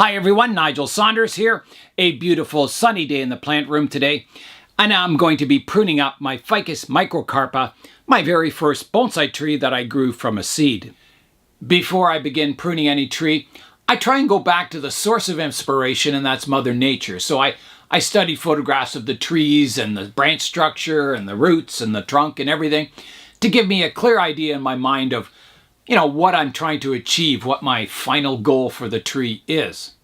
Hi everyone, Nigel Saunders here. A beautiful sunny day in the plant room today. And I'm going to be pruning up my Ficus microcarpa, my very first bonsai tree that I grew from a seed. Before I begin pruning any tree, I try and go back to the source of inspiration, and that's Mother Nature. So I study photographs of the trees and the branch structure and the roots and the trunk and everything to give me a clear idea in my mind of what I'm trying to achieve, what my final goal for the tree is.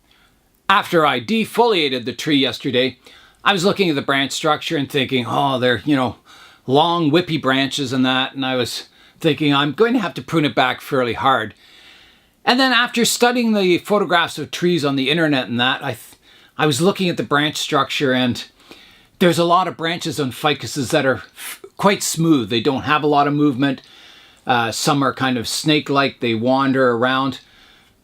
After I defoliated the tree yesterday, I was looking at the branch structure and thinking, they're, long whippy branches and that, and I was thinking I'm going to have to prune it back fairly hard. And then after studying the photographs of trees on the internet and that, I was looking at the branch structure, and there's a lot of branches on ficuses that are quite smooth. They don't have a lot of movement. Some are kind of snake-like. They wander around,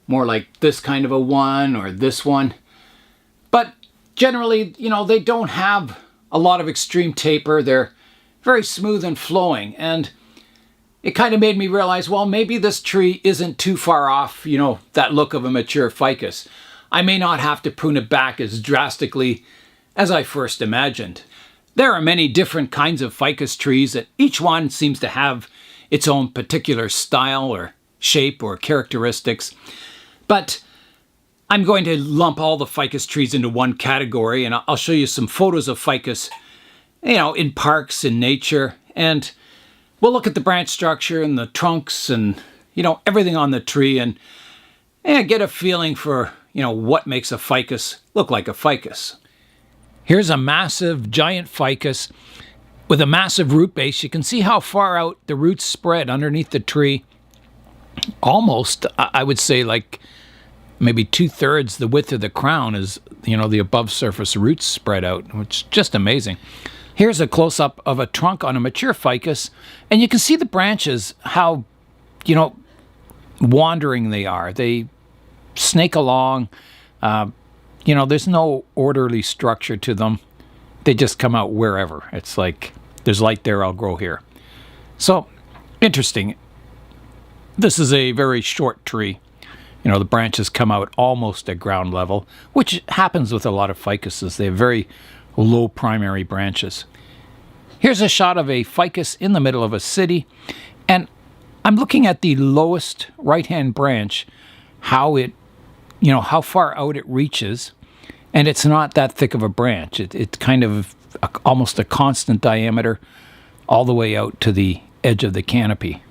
more like this kind of a one or this one. But generally, they don't have a lot of extreme taper. They're very smooth and flowing. And it kind of made me realize, well, maybe this tree isn't too far off, that look of a mature ficus. I may not have to prune it back as drastically as I first imagined. There are many different kinds of ficus trees, and each one seems to have its own particular style or shape or characteristics. But I'm going to lump all the ficus trees into one category, and I'll show you some photos of ficus, in parks, in nature, and we'll look at the branch structure and the trunks and, everything on the tree and get a feeling for, what makes a ficus look like a ficus. Here's a massive, giant ficus with a massive root base. You can see how far out the roots spread underneath the tree. Almost, I would say, like maybe 2/3 the width of the crown is, the above surface roots spread out, which is just amazing. Here's a close-up of a trunk on a mature ficus, and you can see the branches, how, wandering they are. They snake along. There's no orderly structure to them. They just come out wherever. It's like, there's light there, I'll grow here. So, interesting. This is a very short tree. The branches come out almost at ground level, which happens with a lot of ficuses. They have very low primary branches. Here's a shot of a ficus in the middle of a city, and I'm looking at the lowest right-hand branch, how far out it reaches. And it's not that thick of a branch. It's kind of almost a constant diameter all the way out to the edge of the canopy.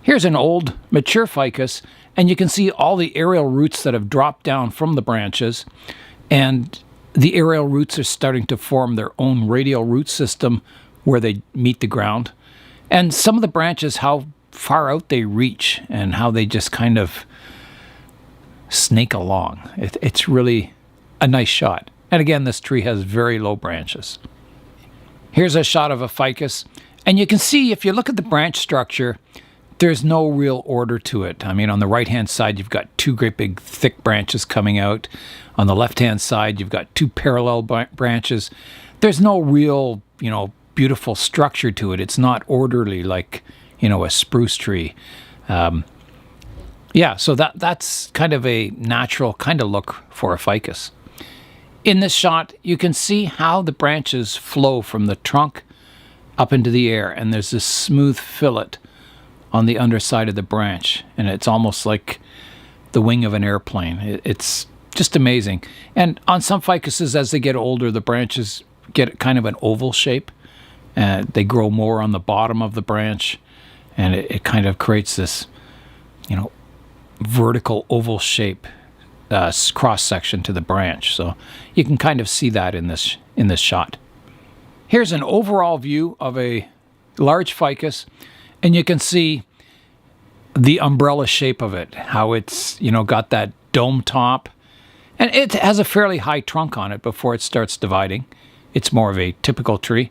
Here's an old, mature ficus, and you can see all the aerial roots that have dropped down from the branches. And the aerial roots are starting to form their own radial root system where they meet the ground. And some of the branches, how far out they reach and how they just kind of snake along. It's really a nice shot. And again, this tree has very low branches. Here's a shot of a ficus, and you can see, if you look at the branch structure, there's no real order to it. I mean, on the right-hand side, you've got two great big thick branches coming out. On the left-hand side, you've got two parallel branches. There's no real, beautiful structure to it. It's not orderly like, a spruce tree. So that's kind of a natural kind of look for a ficus. In this shot, you can see how the branches flow from the trunk up into the air, and there's this smooth fillet on the underside of the branch, and it's almost like the wing of an airplane. It's just amazing. And on some ficuses, as they get older, the branches get kind of an oval shape, and they grow more on the bottom of the branch, and it kind of creates this, vertical oval shape cross section to the branch. So you can kind of see that in this shot. Here's an overall view of a large ficus, and you can see the umbrella shape of it, how it's got that dome top, and it has a fairly high trunk on it before it starts dividing. It's more of a typical tree,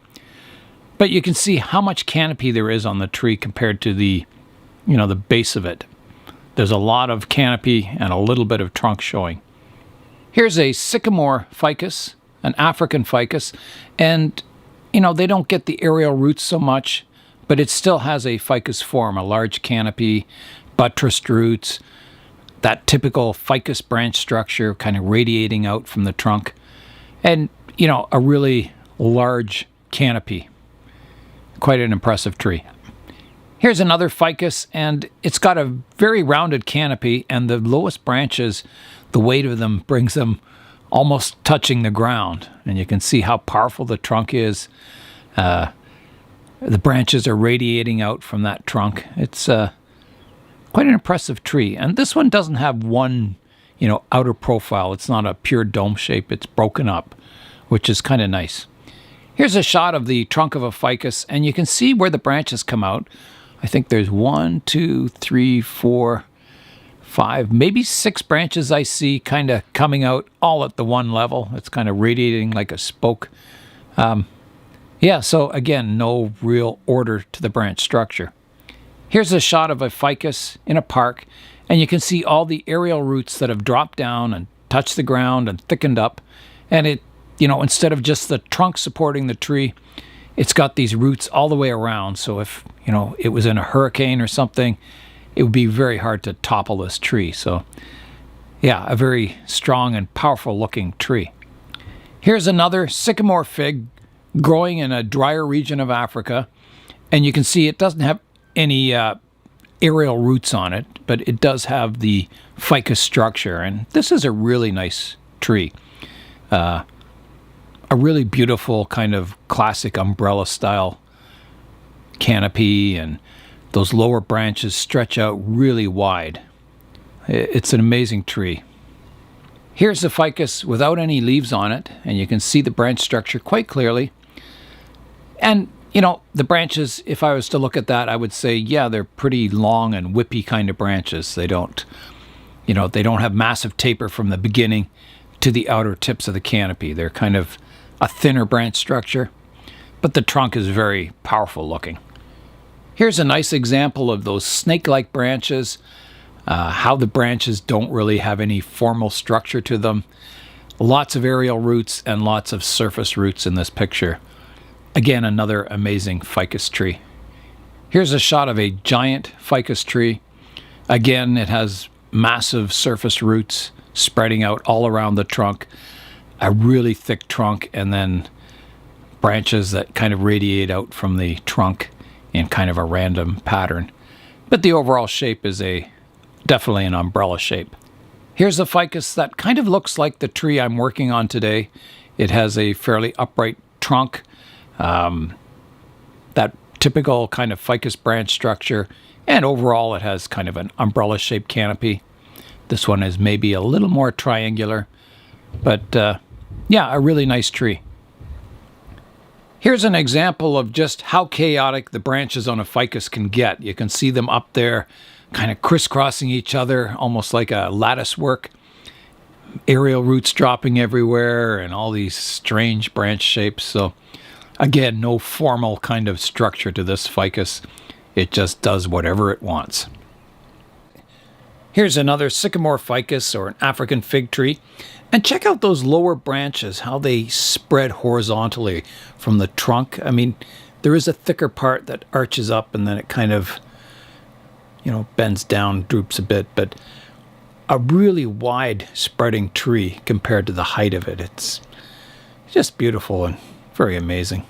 but you can see how much canopy there is on the tree compared to the base of it. There's a lot of canopy and a little bit of trunk showing. Here's a sycamore ficus, an African ficus, and they don't get the aerial roots so much, but it still has a ficus form, a large canopy, buttressed roots, that typical ficus branch structure kind of radiating out from the trunk. And, you know, a really large canopy. Quite an impressive tree. Here's another ficus, and it's got a very rounded canopy, and the lowest branches, the weight of them brings them almost touching the ground. And you can see how powerful the trunk is. The branches are radiating out from that trunk. It's quite an impressive tree. And this one doesn't have one, you know, outer profile. It's not a pure dome shape. It's broken up, which is kind of nice. Here's a shot of the trunk of a ficus, and you can see where the branches come out. I think there's 1, 2, 3, 4, 5, maybe 6 branches I see kind of coming out all at the one level. It's kind of radiating like a spoke. Yeah, so again, no real order to the branch structure. Here's a shot of a ficus in a park, and you can see all the aerial roots that have dropped down and touched the ground and thickened up. And it, you know, instead of just the trunk supporting the tree, it's got these roots all the way around. So if, you know, it was in a hurricane or something, it would be very hard to topple this tree. So yeah, a very strong and powerful looking tree. Here's another sycamore fig growing in a drier region of Africa. And you can see it doesn't have any aerial roots on it, but it does have the ficus structure. And this is a really nice tree. A really beautiful kind of classic umbrella style canopy, and those lower branches stretch out really wide. It's an amazing tree. Here's the ficus without any leaves on it, and you can see the branch structure quite clearly. And, you know, the branches, if I was to look at that, I would say, yeah, they're pretty long and whippy kind of branches. They don't, you know, they don't have massive taper from the beginning to the outer tips of the canopy. They're kind of a thinner branch structure, but the trunk is very powerful looking. Here's a nice example of those snake-like branches, how the branches don't really have any formal structure to them. Lots of aerial roots and lots of surface roots in this picture. Again, another amazing ficus tree. Here's a shot of a giant ficus tree. Again, it has massive surface roots spreading out all around the trunk. A really thick trunk, and then branches that kind of radiate out from the trunk in kind of a random pattern. But the overall shape is definitely an umbrella shape. Here's a ficus that kind of looks like the tree I'm working on today. It has a fairly upright trunk, that typical kind of ficus branch structure, and overall it has kind of an umbrella shaped canopy. This one is maybe a little more triangular, but yeah, a really nice tree. Here's an example of just how chaotic the branches on a ficus can get. You can see them up there kind of crisscrossing each other, almost like a lattice work. Aerial roots dropping everywhere and all these strange branch shapes. So again, no formal kind of structure to this ficus. It just does whatever it wants. Here's another sycamore ficus, or an African fig tree. And check out those lower branches, how they spread horizontally from the trunk. I mean, there is a thicker part that arches up and then it kind of, you know, bends down, droops a bit, but a really wide spreading tree compared to the height of it. It's just beautiful and very amazing.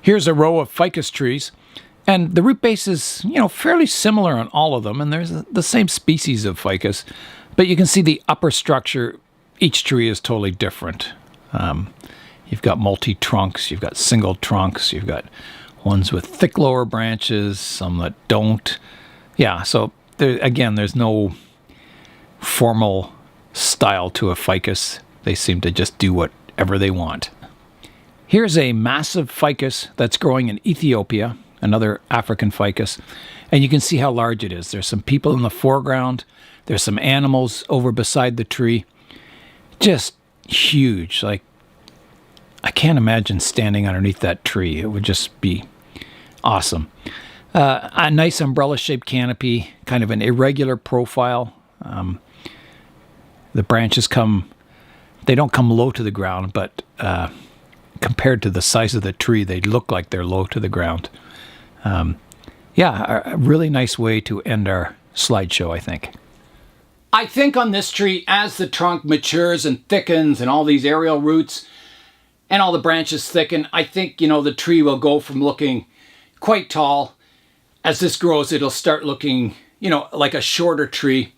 Here's a row of ficus trees, and the root base is, you know, fairly similar on all of them, and there's the same species of ficus, but you can see the upper structure. Each tree is totally different. You've got multi-trunks, you've got single trunks, you've got ones with thick lower branches, some that don't. Yeah, so there's no formal style to a ficus. They seem to just do whatever they want. Here's a massive ficus that's growing in Ethiopia, another African ficus, and you can see how large it is. There's some people in the foreground, there's some animals over beside the tree. Just huge. Like, I can't imagine standing underneath that tree. It would just be awesome. A nice umbrella-shaped canopy, kind of an irregular profile. The branches they don't come low to the ground, but compared to the size of the tree, they look like they're low to the ground. Yeah, a really nice way to end our slideshow, I think. I think on this tree, as the trunk matures and thickens and all these aerial roots and all the branches thicken, I think, the tree will go from looking quite tall. As this grows, it'll start looking, like a shorter tree,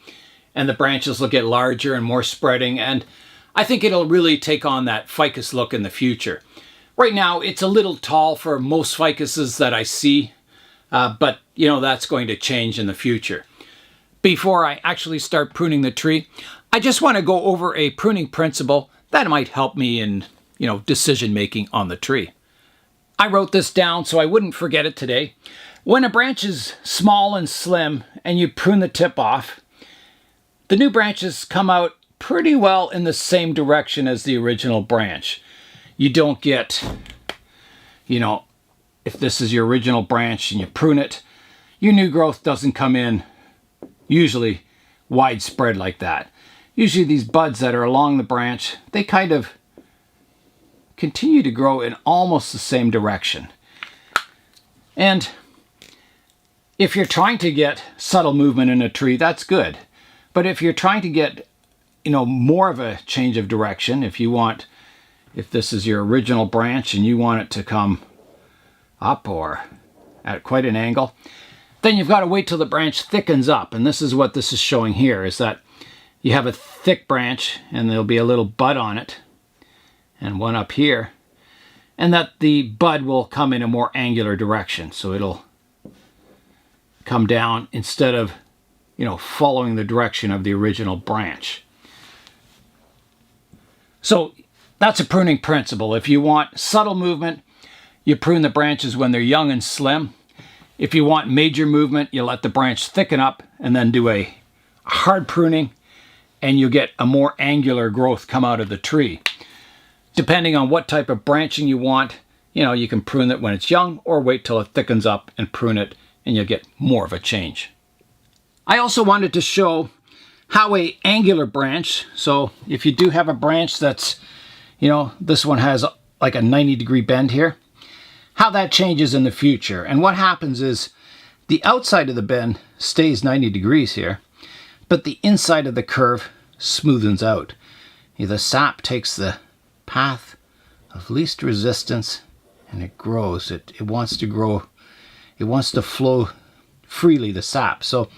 and the branches will get larger and more spreading. And I think it'll really take on that ficus look in the future. Right now, it's a little tall for most ficuses that I see, but, that's going to change in the future. Before I actually start pruning the tree, I just want to go over a pruning principle that might help me in, decision making on the tree. I wrote this down so I wouldn't forget it today. When a branch is small and slim and you prune the tip off, the new branches come out pretty well in the same direction as the original branch. You don't get, if this is your original branch and you prune it, your new growth doesn't come in usually widespread like that. Usually these buds that are along the branch, they kind of continue to grow in almost the same direction. And if you're trying to get subtle movement in a tree, that's good. But if you're trying to get, more of a change of direction, if this is your original branch and you want it to come up or at quite an angle, then you've got to wait till the branch thickens up. And this is what this is showing here, is that you have a thick branch and there'll be a little bud on it and one up here, and that the bud will come in a more angular direction. So it'll come down instead of, following the direction of the original branch. So that's a pruning principle. If you want subtle movement, you prune the branches when they're young and slim. If you want major movement, you let the branch thicken up and then do a hard pruning, and you get a more angular growth come out of the tree. Depending on what type of branching you want, you can prune it when it's young or wait till it thickens up and prune it, and you'll get more of a change. I also wanted to show how a angular branch, so if you do have a branch that's, this one has like a 90-degree bend here, how that changes in the future. And what happens is the outside of the bend stays 90 degrees here, but the inside of the curve smoothens out. The sap takes the path of least resistance and it grows. It wants to grow. It wants to flow freely, the sap. So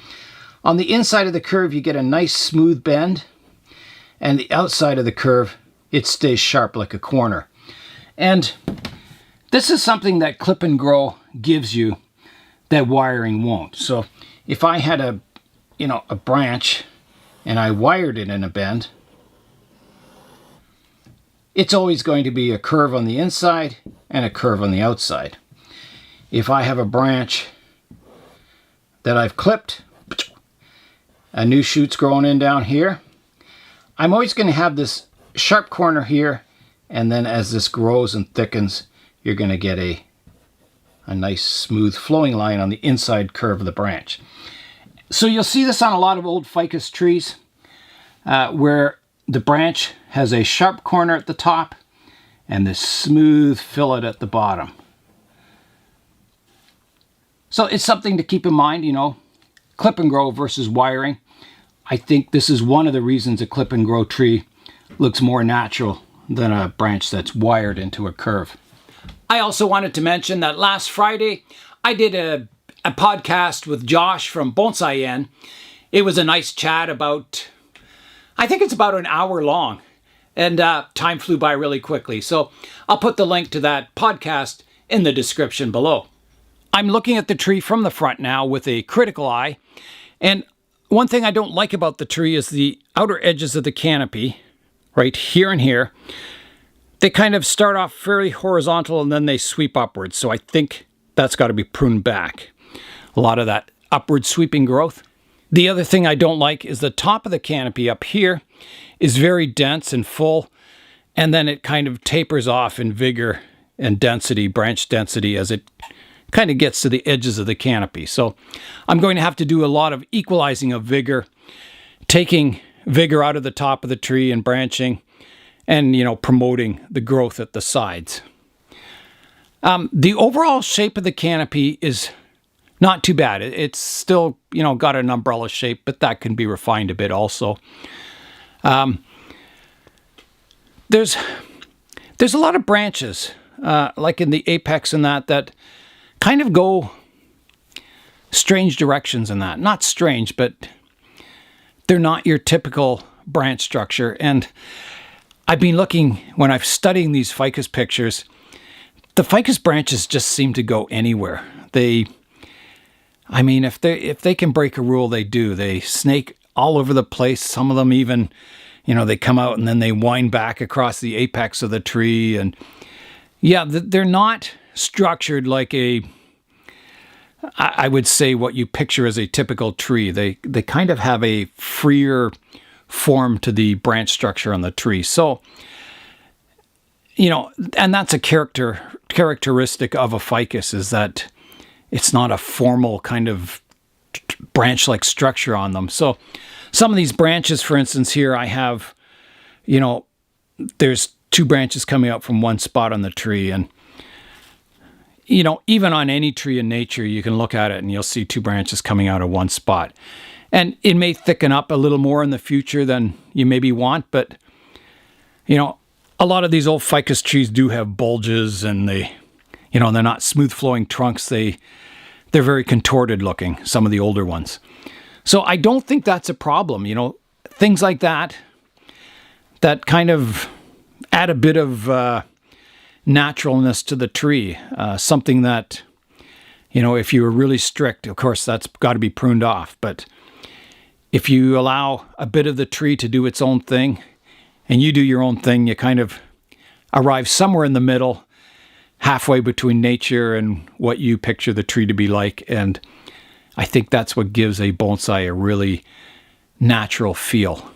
on the inside of the curve, you get a nice smooth bend, and the outside of the curve, it stays sharp like a corner. And this is something that clip and grow gives you that wiring won't. So if I had a branch and I wired it in a bend, it's always going to be a curve on the inside and a curve on the outside. If I have a branch that I've clipped, a new shoot's growing in down here, I'm always going to have this sharp corner here, and then as this grows and thickens, you're going to get a nice smooth flowing line on the inside curve of the branch. So you'll see this on a lot of old ficus trees where the branch has a sharp corner at the top and this smooth fillet at the bottom. So it's something to keep in mind, clip and grow versus wiring. I think this is one of the reasons a clip and grow tree looks more natural than a branch that's wired into a curve. I also wanted to mention that last Friday, I did a podcast with Josh from Bonsai-En. It was a nice chat I think it's about an hour long, and time flew by really quickly. So I'll put the link to that podcast in the description below. I'm looking at the tree from the front now with a critical eye, and one thing I don't like about the tree is the outer edges of the canopy, right here and here. They kind of start off fairly horizontal and then they sweep upwards. So I think that's got to be pruned back. A lot of that upward sweeping growth. The other thing I don't like is the top of the canopy up here is very dense and full, and then it kind of tapers off in vigor and density, branch density, as it kind of gets to the edges of the canopy. So I'm going to have to do a lot of equalizing of vigor, taking vigor out of the top of the tree and branching, and promoting the growth at the sides. The overall shape of the canopy is Not too bad. It's still, got an umbrella shape, but that can be refined a bit also. There's a lot of branches, like in the apex and that kind of go strange directions in that. Not strange, but they're not your typical branch structure. And I've been looking, when I'm studying these ficus pictures, the ficus branches just seem to go anywhere. If they can break a rule, they do. They snake all over the place. Some of them even, they come out and then they wind back across the apex of the tree. And yeah, they're not structured like I would say what you picture as a typical tree. They kind of have a freer form to the branch structure on the tree. So, and that's a characteristic of a ficus, is that it's not a formal kind of branch-like structure on them. So some of these branches, for instance, here I have, there's 2 branches coming out from one spot on the tree. And, even on any tree in nature, you can look at it and you'll see 2 branches coming out of one spot. And it may thicken up a little more in the future than you maybe want, but, a lot of these old ficus trees do have bulges, and they're not smooth flowing trunks. They're very contorted looking, some of the older ones. So I don't think that's a problem. Things like that kind of add a bit of naturalness to the tree. Something that, if you were really strict, of course, that's got to be pruned off. But if you allow a bit of the tree to do its own thing, and you do your own thing, you kind of arrive somewhere in the middle, halfway between nature and what you picture the tree to be like. And I think that's what gives a bonsai a really natural feel.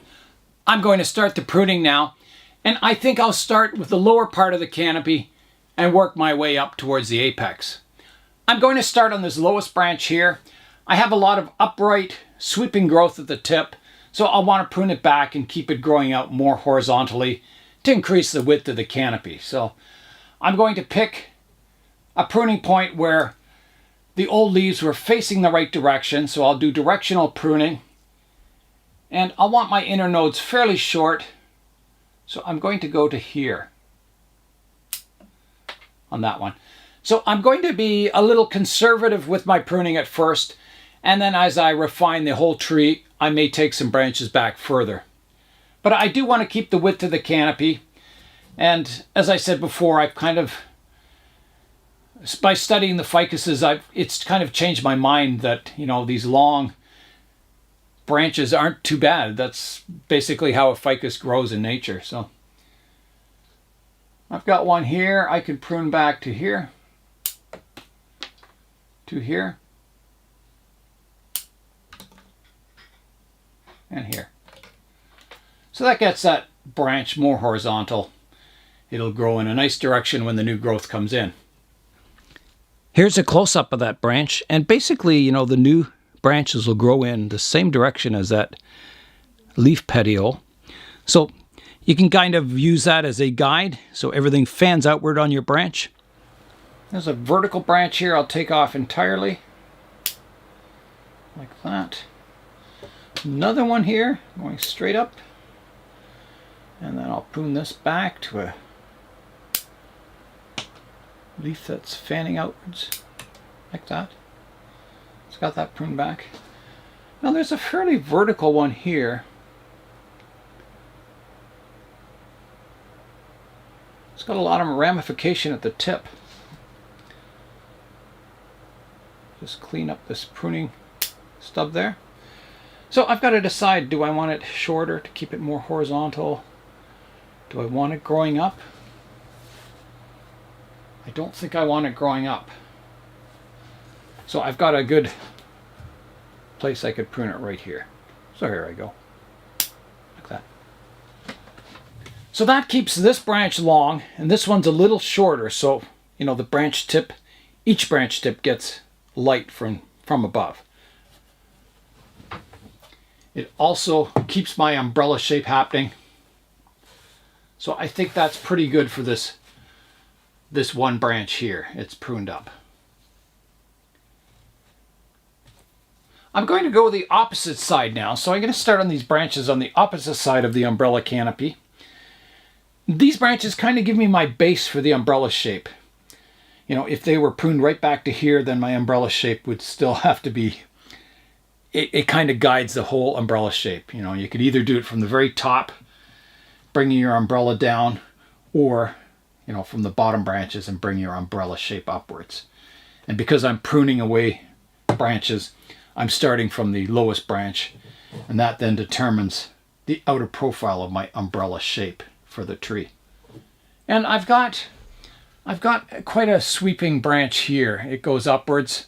I'm going to start the pruning now, and I think I'll start with the lower part of the canopy and work my way up towards the apex. I'm going to start on this lowest branch here. I have a lot of upright, sweeping growth at the tip, so I'll want to prune it back and keep it growing out more horizontally to increase the width of the canopy. So I'm going to pick a pruning point where the old leaves were facing the right direction, so I'll do directional pruning. And I'll want my inner nodes fairly short, so I'm going to go to here on that one. So I'm going to be a little conservative with my pruning at first, and then as I refine the whole tree, I may take some branches back further. But I do want to keep the width of the canopy. And as I said before, I've kind of, by studying the ficuses, it's kind of changed my mind that, these long branches aren't too bad. That's basically how a ficus grows in nature. So I've got one here. I can prune back to here, to here, and here. So that gets that branch more horizontal. It'll grow in a nice direction when the new growth comes in. Here's a close-up of that branch, and basically, the new branches will grow in the same direction as that leaf petiole. So you can kind of use that as a guide, so everything fans outward on your branch. There's a vertical branch here I'll take off entirely, like that. Another one here, going straight up. And then I'll prune this back to a leaf that's fanning outwards, like that. It's got that pruned back. Now there's a fairly vertical one here. It's got a lot of ramification at the tip. Just clean up this pruning stub there. So I've got to decide, do I want it shorter to keep it more horizontal? Do I want it growing up? I don't think I want it growing up. So I've got a good place I could prune it right here. So here I go, like that. So that keeps this branch long, and this one's a little shorter, so the branch tip, each branch tip gets light from above. It also keeps my umbrella shape happening. So I think that's pretty good for this one branch here. It's pruned up. I'm going to go the opposite side now. So I'm going to start on these branches on the opposite side of the umbrella canopy. These branches kind of give me my base for the umbrella shape. You know, if they were pruned right back to here, then my umbrella shape would still have to be, it kind of guides the whole umbrella shape. You know, you could either do it from the very top, bringing your umbrella down, or, you know, from the bottom branches and bring your umbrella shape upwards. And because I'm pruning away branches, I'm starting from the lowest branch, and that then determines the outer profile of my umbrella shape for the tree. And I've got quite a sweeping branch here. It goes upwards.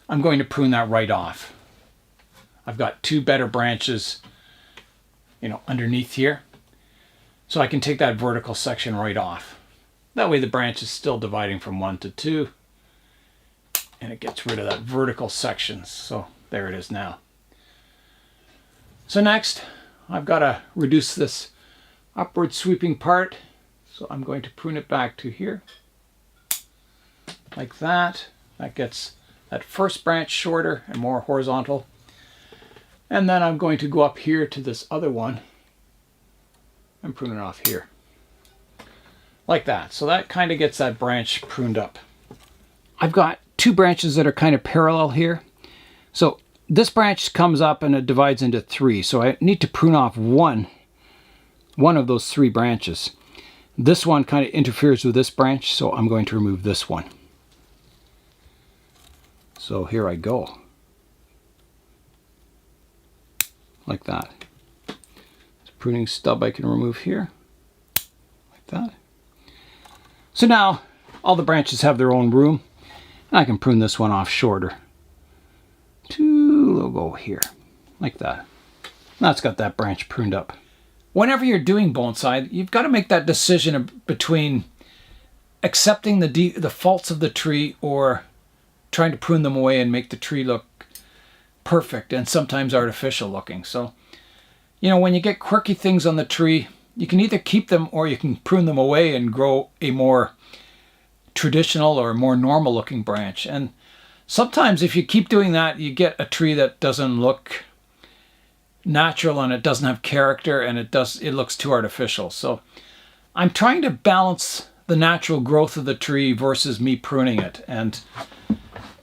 I'm going to prune that right off. I've got two better branches, you know, underneath here. So I can take that vertical section right off. That way the branch is still dividing from 1 to 2. And it gets rid of that vertical section. So there it is now. So next, I've got to reduce this upward sweeping part. So I'm going to prune it back to here. Like that. That gets that first branch shorter and more horizontal. And then I'm going to go up here to this other one and prune it off here. Like that. So that kind of gets that branch pruned up. I've got two branches that are kind of parallel here. So this branch comes up and it divides into 3. So I need to prune off one of those 3 branches. This one kind of interferes with this branch, so I'm going to remove this one. So here I go. Like that. This pruning stub I can remove here. Like that. So now all the branches have their own room. I can prune this one off shorter. We'll go here. Like that. That's got that branch pruned up. Whenever you're doing bonsai, you've got to make that decision between accepting the faults of the tree or trying to prune them away and make the tree look perfect and sometimes artificial looking. So, you know, when you get quirky things on the tree, you can either keep them or you can prune them away and grow a more traditional or more normal looking branch. And sometimes if you keep doing that, you get a tree that doesn't look natural and it doesn't have character and it looks too artificial. So I'm trying to balance the natural growth of the tree versus me pruning it, and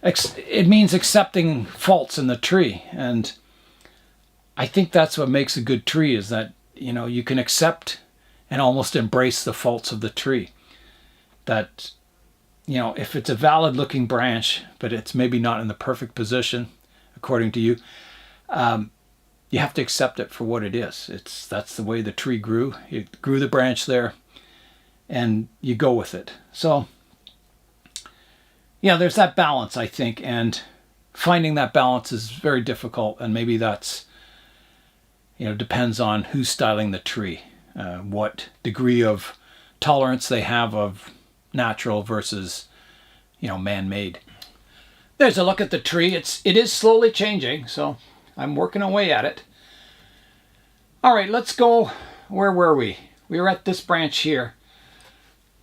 it means accepting faults in the tree. And I think that's what makes a good tree, is that, you know, you can accept and almost embrace the faults of the tree. That, you know, if it's a valid looking branch but it's maybe not in the perfect position according to you, you have to accept it for what it is. That's the way the tree grew. It grew the branch there, and you go with it. So, yeah, there's that balance, I think, and finding that balance is very difficult, and maybe that's, you know, depends on who's styling the tree, what degree of tolerance they have of natural versus, you know, man-made. There's a look at the tree. It is slowly changing, so I'm working away at it. All right, let's go. Where were we? We were at this branch here.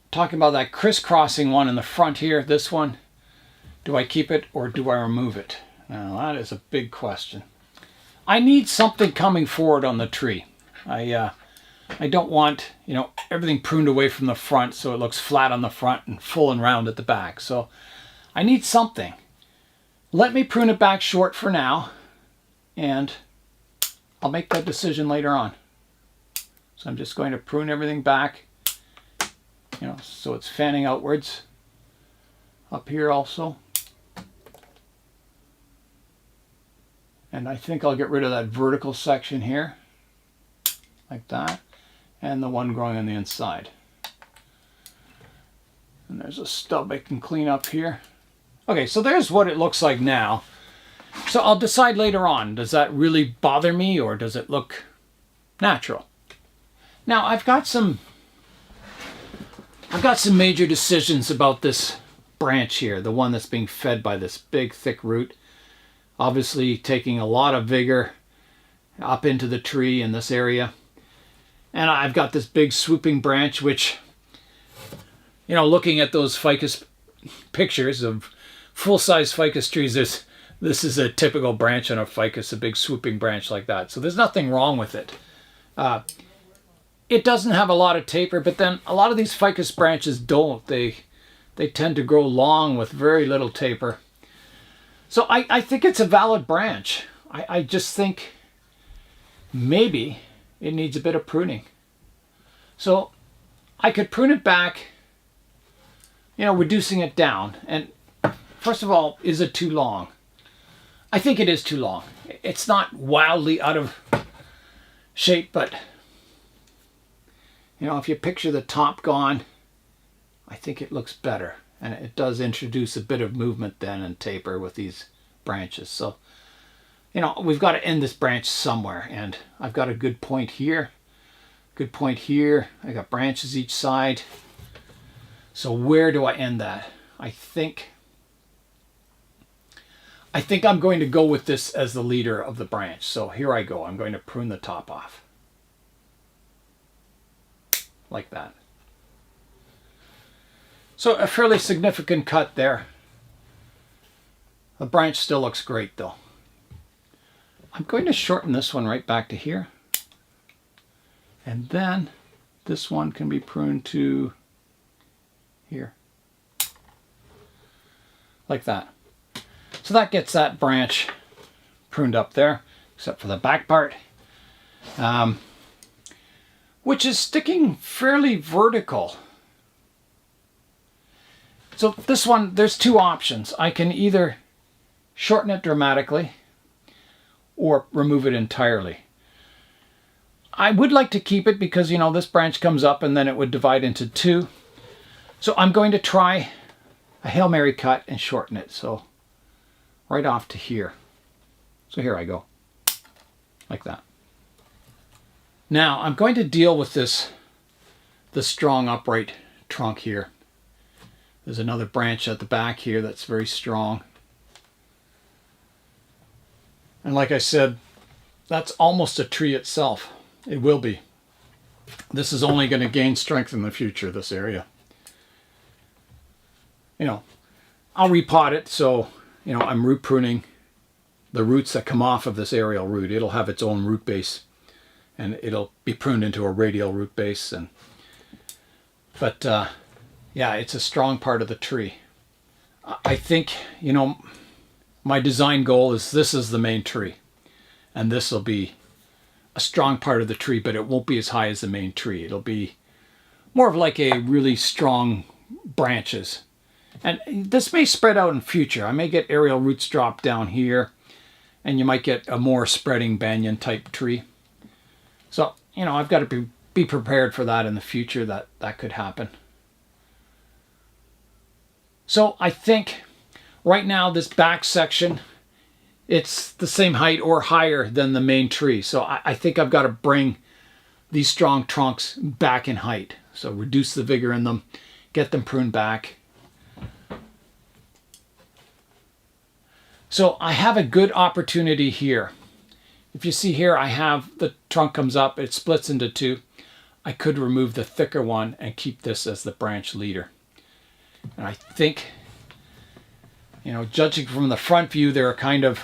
Talking about that crisscrossing one in the front here, this one. Do I keep it or do I remove it? Now, that is a big question. I need something coming forward on the tree. I don't want, you know, everything pruned away from the front so it looks flat on the front and full and round at the back. So I need something. Let me prune it back short for now, and I'll make that decision later on. So I'm just going to prune everything back, you know, so it's fanning outwards. Up here also. And I think I'll get rid of that vertical section here, like that, and the one growing on the inside. And there's a stub I can clean up here. Okay, so there's what it looks like now. So I'll decide later on, does that really bother me or does it look natural? Now I've got some major decisions about this branch here, the one that's being fed by this big thick root. Obviously taking a lot of vigor up into the tree in this area. And I've got this big swooping branch, which, you know, looking at those ficus pictures of full-size ficus trees, This is a typical branch on a ficus, a big swooping branch like that. So there's nothing wrong with it. It doesn't have a lot of taper, but then a lot of these ficus branches don't. They tend to grow long with very little taper. So I think it's a valid branch. I just think maybe it needs a bit of pruning. So I could prune it back, reducing it down. And first of all, is it too long? I think it is too long. It's not wildly out of shape, but if you picture the top gone, I think it looks better. And it does introduce a bit of movement then and taper with these branches. So, we've got to end this branch somewhere. And I've got a good point here, good point here. I got branches each side. So where do I end that? I think I'm going to go with this as the leader of the branch. So here I go. I'm going to prune the top off. Like that. So a fairly significant cut there. The branch still looks great though. I'm going to shorten this one right back to here. And then this one can be pruned to here. Like that. So that gets that branch pruned up there, except for the back part, which is sticking fairly vertical. So this one, there's two options. I can either shorten it dramatically or remove it entirely. I would like to keep it because, this branch comes up and then it would divide into two. So I'm going to try a Hail Mary cut and shorten it. So right off to here. So here I go, like that. Now I'm going to deal with the strong upright trunk here. There's another branch at the back here that's very strong. And like I said, that's almost a tree itself. It will be. This is only going to gain strength in the future, this area. I'll repot it, so I'm root pruning the roots that come off of this aerial root. It'll have its own root base and it'll be pruned into a radial root base. But yeah, it's a strong part of the tree. I think, my design goal is this is the main tree and this will be a strong part of the tree, but it won't be as high as the main tree. It'll be more of like a really strong branches. And this may spread out in future. I may get aerial roots drop down here and you might get a more spreading banyan type tree. So, I've got to be prepared for that in the future, that could happen. So I think right now this back section, it's the same height or higher than the main tree. So I think I've got to bring these strong trunks back in height. So reduce the vigor in them, get them pruned back. So I have a good opportunity here. If you see here, I have the trunk comes up, it splits into two. I could remove the thicker one and keep this as the branch leader. And I think, judging from the front view, there are kind of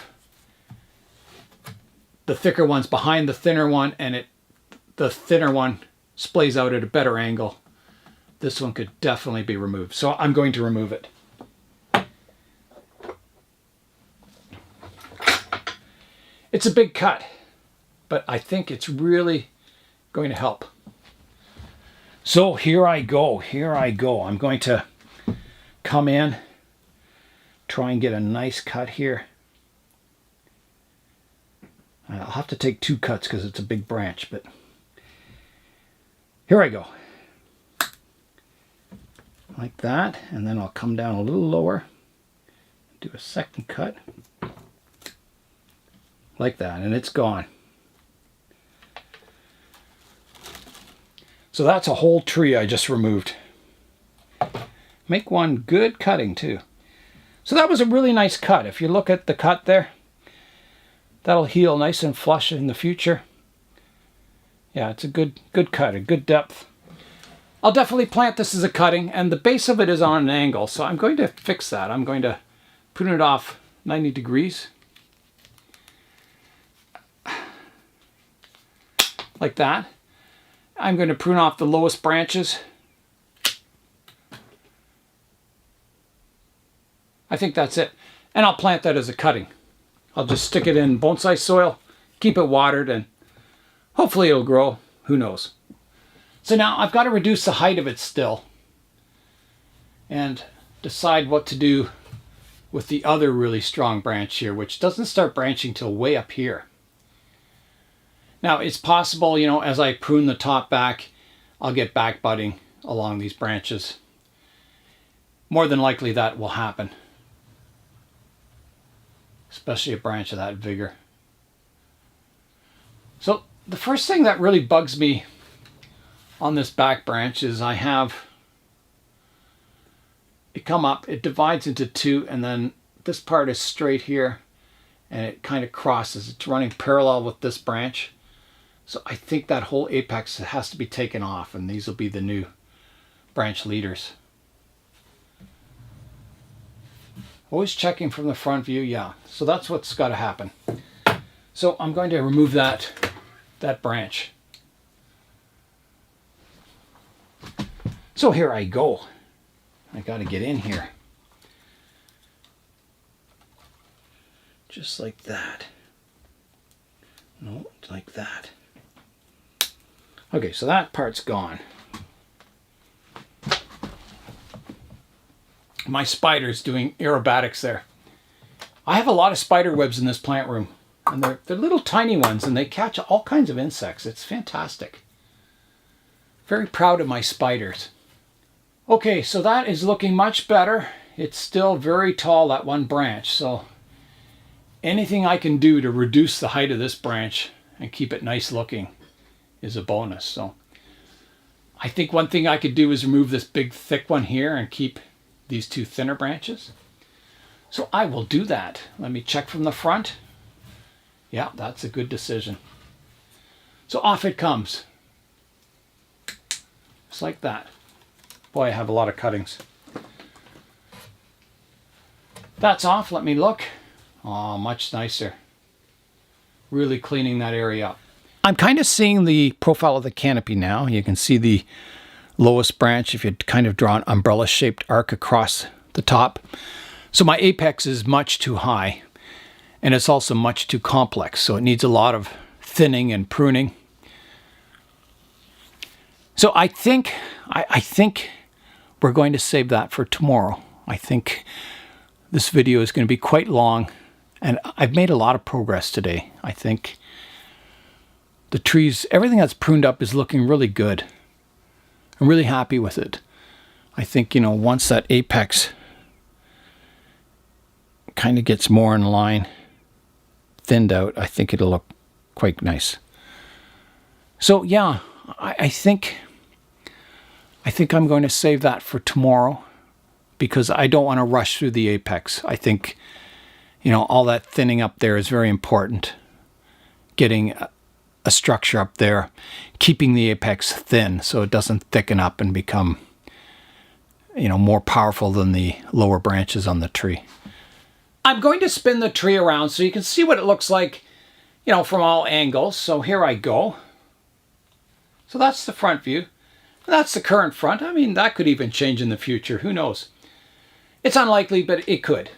the thicker one's behind the thinner one, and the thinner one splays out at a better angle. This one could definitely be removed. So I'm going to remove it. It's a big cut, but I think it's really going to help. So here I go. I'm going to come in, try and get a nice cut here. I'll have to take two cuts because it's a big branch, but here I go. Like that, and then I'll come down a little lower, do a second cut. Like that, and it's gone. So that's a whole tree I just removed. Make one good cutting too. So that was a really nice cut. If you look at the cut there, that'll heal nice and flush in the future. Yeah, it's a good cut, a good depth. I'll definitely plant this as a cutting, and the base of it is on an angle, so I'm going to fix that. I'm going to prune it off 90 degrees. Like that. I'm going to prune off the lowest branches. I think that's it. And I'll plant that as a cutting. I'll just stick it in bonsai soil, keep it watered, and hopefully it'll grow. Who knows? So now I've got to reduce the height of it still and decide what to do with the other really strong branch here, which doesn't start branching till way up here. Now it's possible, you know, as I prune the top back, I'll get back budding along these branches. More than likely that will happen, especially a branch of that vigor. So the first thing that really bugs me on this back branch is I have it come up, it divides into two, and then this part is straight here and it kind of crosses. It's running parallel with this branch. So I think that whole apex has to be taken off, and these will be the new branch leaders. Always checking from the front view, yeah. So that's what's got to happen. So I'm going to remove that branch. So here I go. I got to get in here. Just like that. No, like that. Okay, so that part's gone. My spider's doing aerobatics there. I have a lot of spider webs in this plant room, and they're little tiny ones, and they catch all kinds of insects. It's fantastic. Very proud of my spiders. Okay, so that is looking much better. It's still very tall, that one branch, so anything I can do to reduce the height of this branch and keep it nice looking is a bonus. So I think one thing I could do is remove this big thick one here and keep these two thinner branches. So I will do that. Let me check from the front. Yeah, that's a good decision. So off it comes. Just like that. Boy, I have a lot of cuttings. That's off. Let me look. Oh, much nicer. Really cleaning that area up. I'm kind of seeing the profile of the canopy now. You can see the lowest branch if you kind of draw an umbrella-shaped arc across the top. So my apex is much too high, and it's also much too complex, so it needs a lot of thinning and pruning. So I think we're going to save that for tomorrow. I think this video is going to be quite long, and I've made a lot of progress today. I think the trees, everything that's pruned up is looking really good. I'm really happy with it. I think, you know, once that apex kind of gets more in line, thinned out, I think it'll look quite nice. So yeah, I think I'm going to save that for tomorrow because I don't want to rush through the apex. I think, you know, all that thinning up there is very important. Getting a structure up there, keeping the apex thin so it doesn't thicken up and become, you know, more powerful than the lower branches on the tree. I'm going to spin the tree around so you can see what it looks like, you know, from all angles. So here I go. So that's the front view. That's the current front. I mean, that could even change in the future. Who knows? It's unlikely, but it could.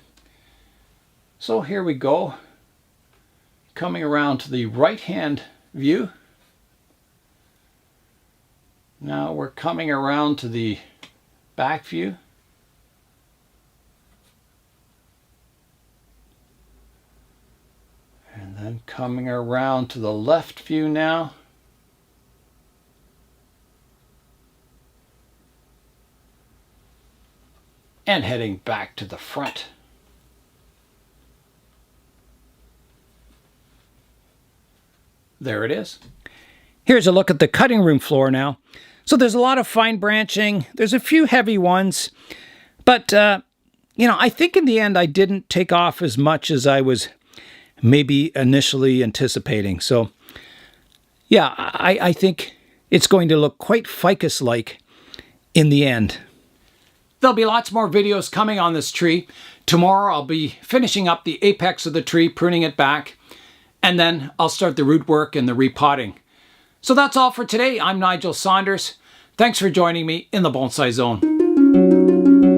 So here we go. Coming around to the right-hand view. Now we're coming around to the back view. And then coming around to the left view now. And heading back to the front. There it is. Here's a look at the cutting room floor now. So there's a lot of fine branching. There's a few heavy ones. But, you know, I think in the end I didn't take off as much as I was maybe initially anticipating. So, yeah, I think it's going to look quite ficus-like in the end. There'll be lots more videos coming on this tree. Tomorrow I'll be finishing up the apex of the tree, pruning it back, and then I'll start the root work and the repotting. So that's all for today. I'm Nigel Saunders. Thanks for joining me in the Bonsai Zone.